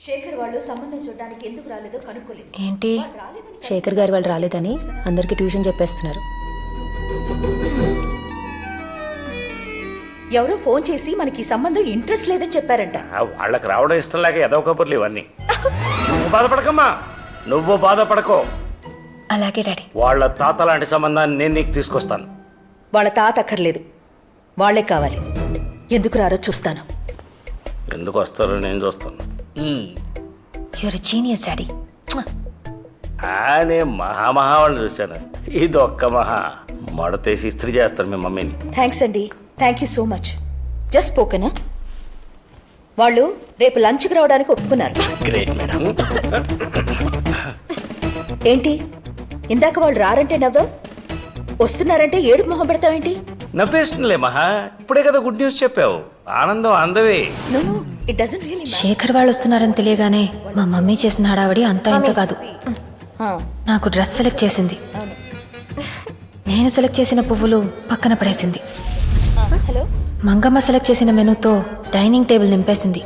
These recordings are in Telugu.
శేఖర్ వాళ్ళు సంబంధం చూడడానికి ఎందుకు రాలేదో కనుక్కోలేదు. ఏంటి శేఖర్ గారి వాళ్ళు రాలేదని అందరికి ట్యూషన్ చెప్పేస్తున్నారు. ఎవరో ఫోన్ చేసి మనకి సంబంధం ఇంట్రెస్ట్ లేదని చెప్పారంట. వాళ్ళకి రావడం ఇష్టం లేక ఏదో కబుర్లు ఇవన్నీ. నువ్వు బాధపడకమ్మా, నువ్వు బాధపడకో. అలాగే డాడీ. వాళ్ళ తాత లాంటి సంబంధాన్ని నేను నీకు తీసుకొస్తాను. వాళ్ళ తాత అక్కర్లేదు, వాళ్లే కావాలి. ఎందుకు రారో చూస్తాను. ఎందుకు వస్తారో నేను చూస్తాను. Your genius daddy. నేను మహా వాళ్ళని చూశాను. ఇది ఒక్క మహా మడతేసి ఇస్త్రీ చేస్తారు మీ మమ్మీని. థ్యాంక్స్ అండి, thank you so much. Just స్పోకెనా? వాళ్ళు రేపు లంచ్కి రావడానికి ఒప్పుకున్నారు. Great madam. ఏంటి ఇందాక వాళ్ళు రారంటే నవ్వావు, వస్తున్నారంటే ఏడుపు మొహం పెడతావేంటి? నవ్వేస్తుందిలే మహా, ఇప్పుడే కదా గుడ్ న్యూస్ చెప్పావు. ఆనందం అందవే. No it doesn't really matter. Shekhar వాళ్ళు వస్తున్నారని తెలియగానే మా మమ్మీ చేసిన హడావడి అంతా ఇంత కాదు. నాకు డ్రెస్ సెలెక్ట్ చేసింది, నేను సెలెక్ట్ చేసిన పువ్వులు పక్కన పడేసింది. హలో, మంగమ్మ సెలెక్ట్ చేసిన మెనూతో డైనింగ్ టేబుల్ నింపేసింది.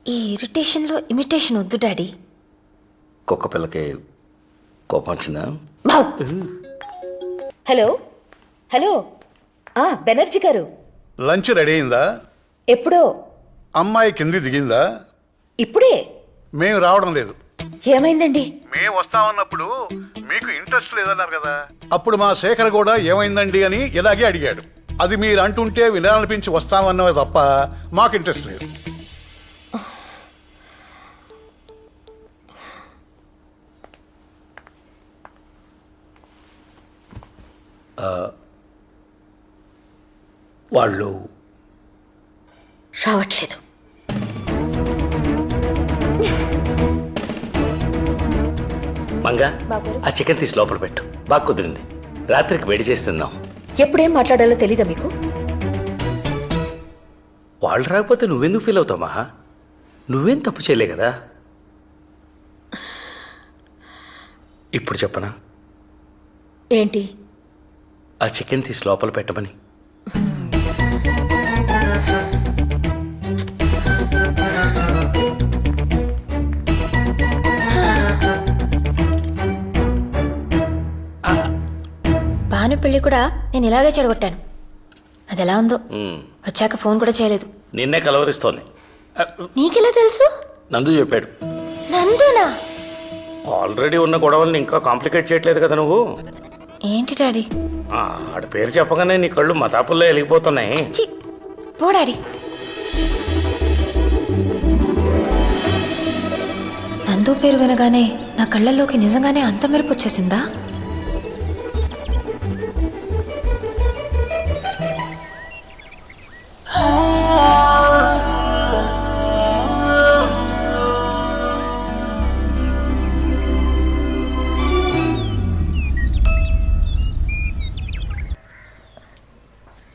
ఈ ఇరిటేషన్లో ఇమిటేషన్ వద్దు డాడీ. కుక్క పిల్లకి కోపం వచ్చిందా? హలో హలో, బెనర్జీ గారు. లంచ్ రెడీ అయిందా? ఎప్పుడో. అమ్మాయి కింది దిగిందా? ఇప్పుడే. మేము రావడం లేదు. ఏమైందండి? మేము వస్తామన్నప్పుడు మీకు ఇంట్రెస్ట్ లేదన్నారు కదా. అప్పుడు మా శేఖర్ కూడా ఏమైందండి అని ఇలాగే అడిగాడు. అది మీరు అంటుంటే వినాలనిపించి వస్తామన్నవే తప్ప మాకు ఇంట్రెస్ట్ లేదు. వాళ్ళు రావట్లేదు. మంగా, ఆ చికెన్ తీసి లోపల పెట్టు. బాగా కుదిరింది, రాత్రికి వేడి చేసి తిందాం. ఎప్పుడేం మాట్లాడాలో తెలీదా మీకు? వాళ్ళు రాకపోతే నువ్వెందుకు ఫీల్ అవుతావు మహా? నువ్వేం తప్పు చేయలే కదా. ఇప్పుడు చెప్పనా? ఏంటి? ఆ చికెన్ తీసి లోపల పెట్టమని. భాను పెళ్లి కూడా నేను ఇలాగే చెడగొట్టాను. అది ఎలా ఉందో. వచ్చాక ఫోన్ కూడా చేయలేదు. నిన్నే కలవరిస్తోంది. నీకెలా తెలుసు? నందు చెప్పాడు. నందునా? ఆల్రెడీ ఉన్న గొడవల్ని ఇంకా కాంప్లికేట్ చేయట్లేదు కదా నువ్వు. ఏంటి డాడీ? ఆడ పేరు చెప్పగానే నీ కళ్ళు మతాపుల్లో వెలిగిపోతున్నాయి. పో డాడీ. నందు పేరు వినగానే నా కళ్ళల్లోకి నిజంగానే అంత మెరుపు వచ్చేసిందా?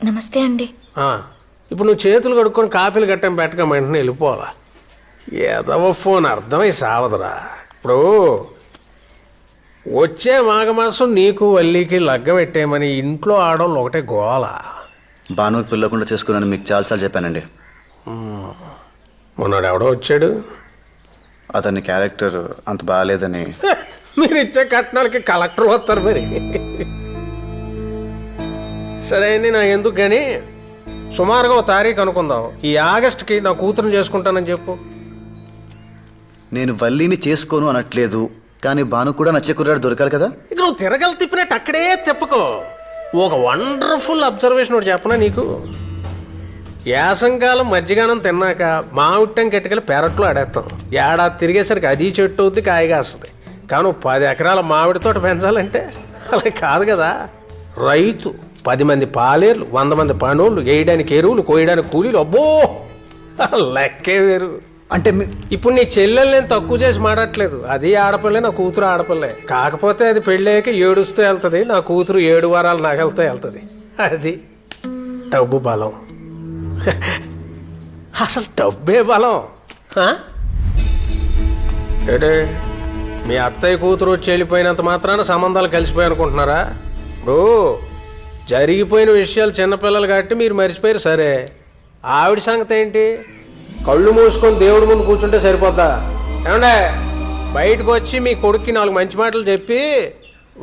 నమస్తే అండి. ఇప్పుడు నువ్వు చేతులు కడుక్కొని కాఫీలు గట్టం పెట్టక వెంటనే వెళ్ళిపోవాలా? ఏదవ ఫోన్ అర్థమై సావదురా. ఇప్పుడు వచ్చే మాఘమాసం నీకు వల్లికి లగ్గ పెట్టేయమని ఇంట్లో ఆడవాళ్ళు ఒకటే గోల. భానుకి పిల్లకుండా చేసుకున్నాను మీకు చాలాసార్లు చెప్పానండి. మొన్నడు ఎవడో వచ్చాడు, అతని క్యారెక్టర్ అంత బాగాలేదని. మీరు ఇచ్చే కట్నాలకి కలెక్టర్ వస్తారు మరి. సరే అండి, నాకు ఎందుకు కానీ సుమారుగా ఓ తారీఖు అనుకుందాం. ఈ ఆగస్టుకి నా కూతురుని చేసుకుంటానని చెప్పు. నేను వల్లిని చేసుకోను అనట్లేదు, కానీ భాను కూడా నచ్చే కుర్రాడు దొరకాలి కదా. ఇక నువ్వు తిరగలు తిప్పినట్టు అక్కడే తిప్పకో. ఒక వండర్ఫుల్ అబ్జర్వేషన్ ఒకటి చెప్పనా నీకు. యాసంకాలం మజ్జిగానం తిన్నాక మామిట్టం కెట్టుకెళ్ళి పెరట్లో ఆడేస్తాం. ఏడాది తిరిగేసరికి అది చెట్టు అవుద్ది, కాయగా వస్తుంది. కానీ 10 ఎకరాల మామిడి తోట పెంచాలంటే అలా కాదు కదా. రైతు 10 మంది పాలేర్లు, 100 మంది పనులు, వేయడానికి ఎరువులు, కోయడానికి కూలీలు, అబ్బో లెక్కే వేరు. అంటే ఇప్పుడు నీ చెల్లెలు నేను తక్కువ చేసి మాడట్లేదు. అది ఆడపిల్లే, నా కూతురు ఆడపిల్లే. కాకపోతే అది పెళ్ళాక ఏడుస్తూ వెళ్తుంది, నా కూతురు 7 వారాలు నగలతో వెళ్తుంది. అది డబ్బు బలం. అసలు డబ్బే బలం. ఏడే మీ అత్తయ్య కూతురు వచ్చి వెళ్ళిపోయినంత మాత్రాన సంబంధాలు కలిసిపోయి అనుకుంటున్నారా? ఇప్పుడు జరిగిపోయిన విషయాలు చిన్నపిల్లలు కాబట్టి మీరు మర్చిపోయారు సరే. ఆవిడ సంగతి ఏంటి? కళ్ళు మూసుకొని దేవుడి ముందు కూర్చుంటే సరిపోద్దా? ఏమండే బయటకు వచ్చి మీ కొడుక్కి 4 మంచి మాటలు చెప్పి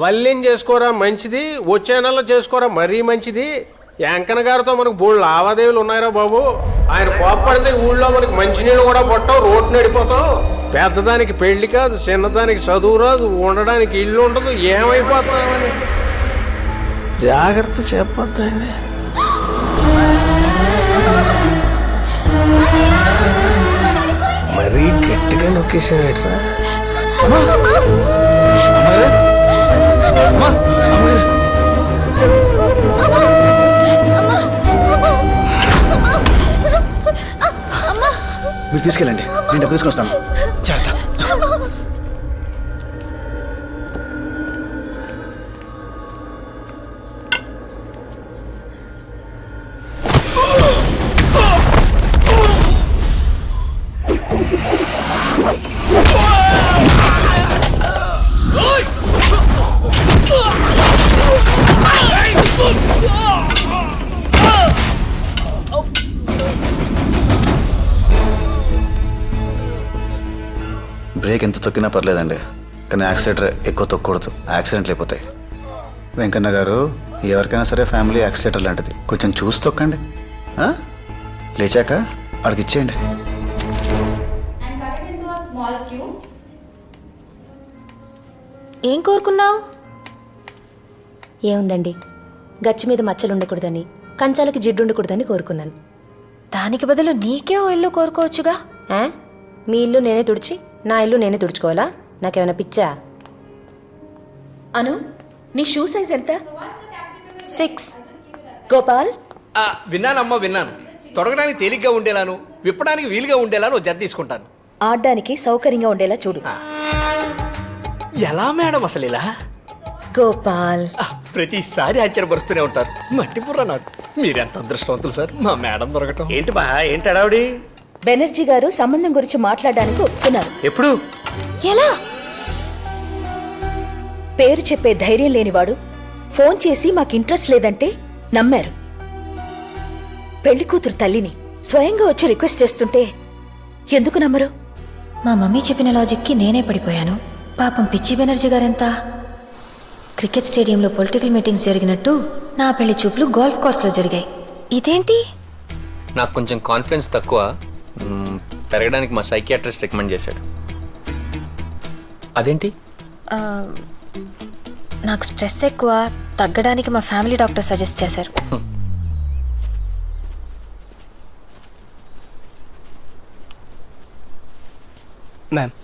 వల్లిని చేసుకోరా మంచిది, వచ్చే నెలలో చేసుకోరా మరీ మంచిది. వెంకన్న గారితో మనకు బోళ్ళు లావాదేవీలు ఉన్నాయిరా బాబు. ఆయన కోప్పడితే ఊళ్ళో మనకి మంచినీళ్ళు కూడా పట్టవు, రోడ్డు నడిపోతావు. పెద్దదానికి పెళ్లి కాదు, చిన్నదానికి చదువు రాదు, ఉండడానికి ఇల్లు ఉండదు, ఏమైపోతామని జాగ్రత్త చెప్పొద్దండి. మరీ గట్టిగా నొక్కేసాడరా. మీరు తీసుకెళ్ళండి, నేను డబ్బు తీసుకొని వస్తాను. జాగ్రత్త. బ్రేక్ ఎంత తొక్కినా పర్లేదండి, కానీ యాక్సిలేటర్ ఎక్కువ తొక్కకూడదు, యాక్సిడెంట్లు అయిపోతాయి. వెంకన్న గారు, ఎవరికైనా సరే ఫ్యామిలీ యాక్సిలేటర్ లాంటిది, కొంచెం చూసి తొక్కండి. లేచాక అడిగి ఇచ్చేయండి. ఏం కోరుకున్నావు? ఏముందండి, గచ్చి మీద మచ్చలు ఉండకూడదని, కంచాలకి జిడ్డు ఉండకూడదని కోరుకున్నాను. దానికి బదులు నీకే ఓ ఇల్లు కోరుకోవచ్చుగా. మీ ఇల్లు నేనే తుడిచి నా ఇల్లు నేనే తుడుచుకోవాలా? నాకేమైనా పిచ్చా? అను, నీ షూ సైజ్ ఎంత? 6. గోపాల్, విన్నానమ్మా విన్నాను. తొడగడానికి తేలిగ్గా ఉండేలాను, విప్పడానికి వీలుగా ఉండేలాను జత తీసుకుంటాను. ఆడడానికి సౌకర్యంగా ఉండేలా చూడు. ఎలా మేడం అసలు ఇలా? గోపాల్, ప్రతిసారి ఆశ్చర్యపరుస్తూనే ఉంటారు. మట్టి బుర్ర నాకు. మీరెంత అదృష్టవంతులు సార్, మా మేడం దొరకటం. ఏంటి బా, ఏంటి అడావిడి? బెనర్జీ గారు సంబంధం గురించి మాట్లాడడానికి ఒప్పుకున్నారు. ఎప్పుడు? ఎలా? పేరు చెప్పే ధైర్యం లేనివాడు ఫోన్ చేసి మాకు ఇంట్రెస్ట్ లేదంటే నమ్మారు. పెళ్లి కూతురు తల్లిని స్వయంగా వచ్చి రిక్వెస్ట్ చేస్తుంటే ఎందుకు నమ్మరు? మా మమ్మీ చెప్పిన లాజిక్కి నేనే పడిపోయాను. పాపం పిచ్చి బెనర్జీ గారెంత. క్రికెట్ స్టేడియంలో పొలిటికల్ మీటింగ్స్ జరిగినట్టు నా పెళ్లి చూపులు గోల్ఫ్ కోర్స్లో జరిగాయి. ఇదేంటి? నాకు కొంచెం కాన్ఫిడెన్స్ తక్కువ, పెరగడానికి మా సైకియాట్రిస్ట్ రికమెండ్ చేశాడు. అదేంటి? నాకు స్ట్రెస్ ఎక్కువ, తగ్గడానికి మా ఫ్యామిలీ డాక్టర్ సజెస్ట్ చేశారు. మ్యామ్,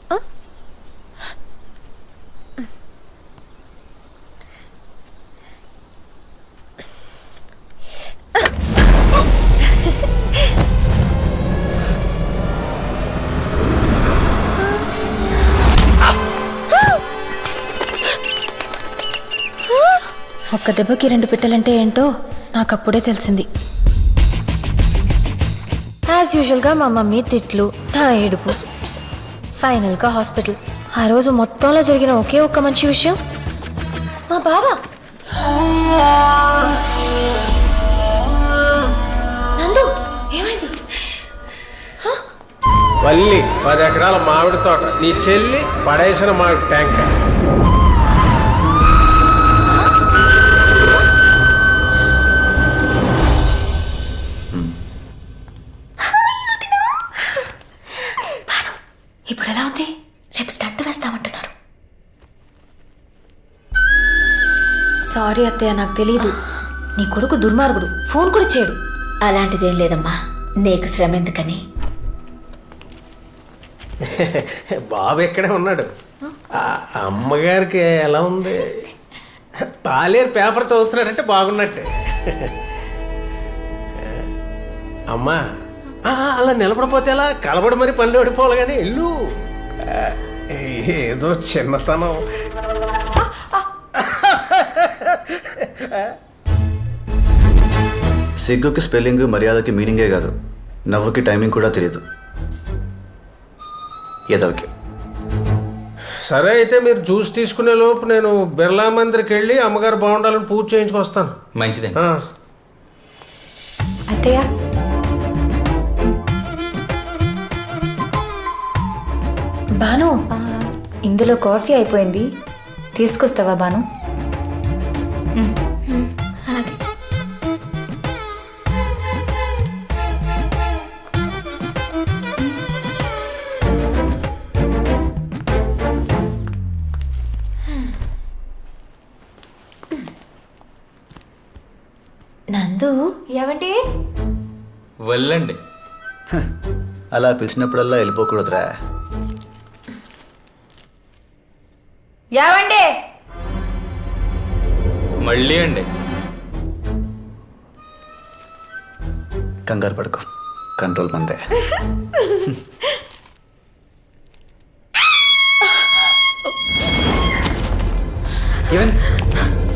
ఒక్క దెబ్బకి 2 పిట్టలంటే ఏంటో నాకు అప్పుడే తెలిసింది. యాజ్ యూజువల్గా మా మమ్మీ తిట్లు, నా ఏడుపు, ఫైనల్గా హాస్పిటల్. ఆ రోజు మొత్తంలో జరిగిన ఒకే ఒక్క మంచి విషయం, మా బాబా నందు ఏమైంది? వల్లి 10 ఎకరాల మామిడి తోట, నీ చెల్లి పడేసిన మామిడి ట్యాంక్. ఇప్పుడు ఎలా ఉంది? రేపు స్టంట్ వేస్తామంటున్నారు. సారీ అత్తయ్య, నాకు తెలియదు. నీ కొడుకు దుర్మార్గుడు, ఫోన్ కూడా చేయడు. అలాంటిదేం లేదమ్మా, నీకు శ్రమ ఎందుకని. బాబు ఎక్కడే ఉన్నాడు. అమ్మగారికి ఎలా ఉంది? పాలేరు పేపర్ చదువుతున్నాడంటే బాగున్నట్టే. అమ్మా, అలా నిలబడిపోతే ఎలా? కలబడి మరి పనులు ఓడిపోవాలి కానీ ఇల్లు ఏదో చిన్నతనం. సిగ్గుకి స్పెల్లింగ్, మర్యాదకి మీనింగే కాదు, నవ్వుకి టైమింగ్ కూడా తెలియదు ఎదవకి. సరే అయితే మీరు జ్యూస్ తీసుకునే లోపు నేను బిర్లా మందిర్కి వెళ్ళి అమ్మగారు బాగుండాలని పూజ చేయించుకొస్తాను. మంచిదండి. ఆ. అత్తయ్య, బాను, ఇందులో కాఫీ అయిపోయింది, తీసుకొస్తావా బాను? నందు, ఏమంటే వెళ్ళండి. అలా పిలిచినప్పుడల్లా వెళ్ళిపోకూడదురా. ఏమండే మళ్ళీ అండి. కంగారు పడుకో, కంట్రోల్ మందే.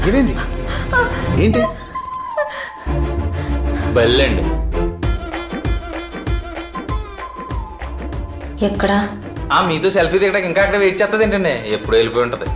ఏమైంది? ఏంటి? వెళ్ళండి. ఎక్కడా? మీతో సెల్ఫీ దిగడానికి ఇంకా అక్కడ వెయిట్ చేస్తుంది ఏంటండి? ఎప్పుడు వెళ్ళిపోయి ఉంటుంది.